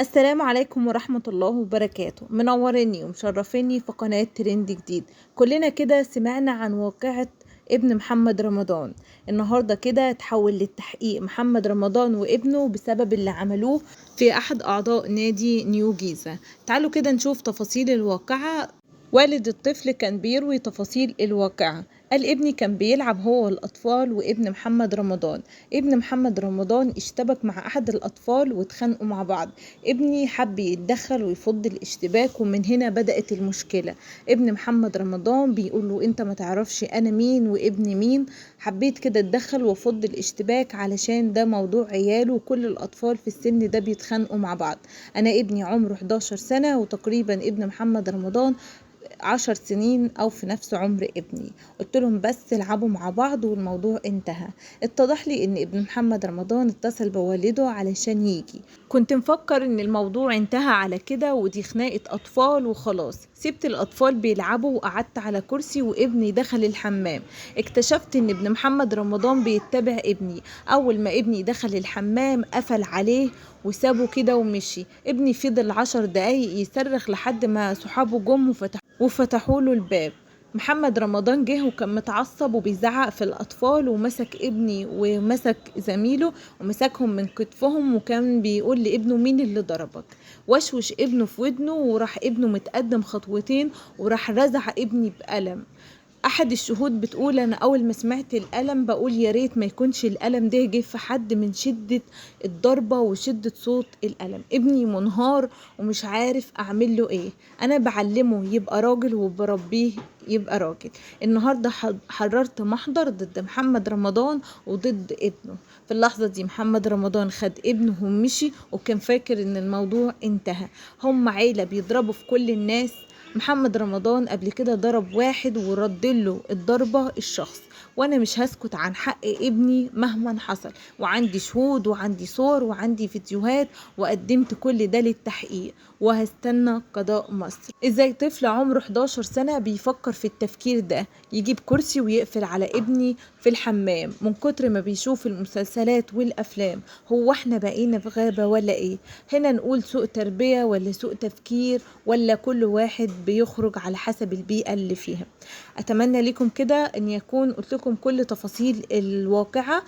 السلام عليكم ورحمة الله وبركاته. منوريني ومشرفيني في قناة ترند جديد. كلنا كده سمعنا عن واقعة ابن محمد رمضان. النهاردة كده تحول للتحقيق محمد رمضان وابنه بسبب اللي عملوه في أحد أعضاء نادي نيو جيزة. تعالوا كده نشوف تفاصيل الواقعة. والد الطفل كان بيروي تفاصيل الواقعة. قال ابني كان بيلعب هو والأطفال وابن محمد رمضان. ابن محمد رمضان اشتبك مع أحد الأطفال واتخانقوا مع بعض. ابني حب يتدخل ويفض الاشتباك ومن هنا بدأت المشكلة. ابن محمد رمضان بيقول له انت ما تعرفش انا مين وابني مين. حبيت كده اتدخل وافض الاشتباك علشان ده موضوع عياله وكل الأطفال في السن ده بيتخانقوا مع بعض. انا ابني عمره 11 سنة وتقريبا ابن محمد رمضان 10 سنين او في نفس عمر ابني. قلت لهم بس العبوا مع بعض والموضوع انتهى. اتضح لي ان ابن محمد رمضان اتصل بوالده علشان يجي. كنت مفكر ان الموضوع انتهى على كده ودي خناقة اطفال وخلاص. سبت الاطفال بيلعبوا وقعدت على كرسي وابني دخل الحمام. اكتشفت ان ابن محمد رمضان بيتبع ابني. اول ما ابني دخل الحمام قفل عليه وسابه كده ومشي. ابني فضل 10 دقايق يصرخ لحد ما صحابه جم وفتحوا له الباب. محمد رمضان جه وكان متعصب وبيزعق في الأطفال ومسك ابني ومسك زميله ومسكهم من كتفهم وكان بيقول لابنه مين اللي ضربك. وشوش ابنه في ودنه وراح ابنه متقدم خطوتين وراح رزع ابني بقلم. احد الشهود بتقول انا اول ما سمعت الالم بقول يا ريت ما يكونش الالم ده جه في حد من شدة الضربة وشدة صوت الالم. ابني منهار ومش عارف اعمل له ايه. انا بعلمه يبقى راجل وبربيه يبقى راجل. النهاردة حررت محضر ضد محمد رمضان وضد ابنه. في اللحظة دي محمد رمضان خد ابنه ومشي وكان فاكر ان الموضوع انتهى. هم عيلة بيضربوا في كل الناس. محمد رمضان قبل كده ضرب واحد وردله الضربة الشخص. وانا مش هسكت عن حق ابني مهما حصل وعندي شهود وعندي صور وعندي فيديوهات وقدمت كل ده للتحقيق وهستنى قضاء مصر. ازاي طفل عمره 11 سنة بيفكر في التفكير ده يجيب كرسي ويقفل على ابني في الحمام من كتر ما بيشوف المسلسلات والافلام؟ هو احنا بقينا في غابة ولا ايه؟ هنا نقول سوء تربية ولا سوء تفكير ولا كل واحد بيخرج على حسب البيئة اللي فيها. اتمنى لكم كده ان يكون قلت لكم كل تفاصيل الواقعة.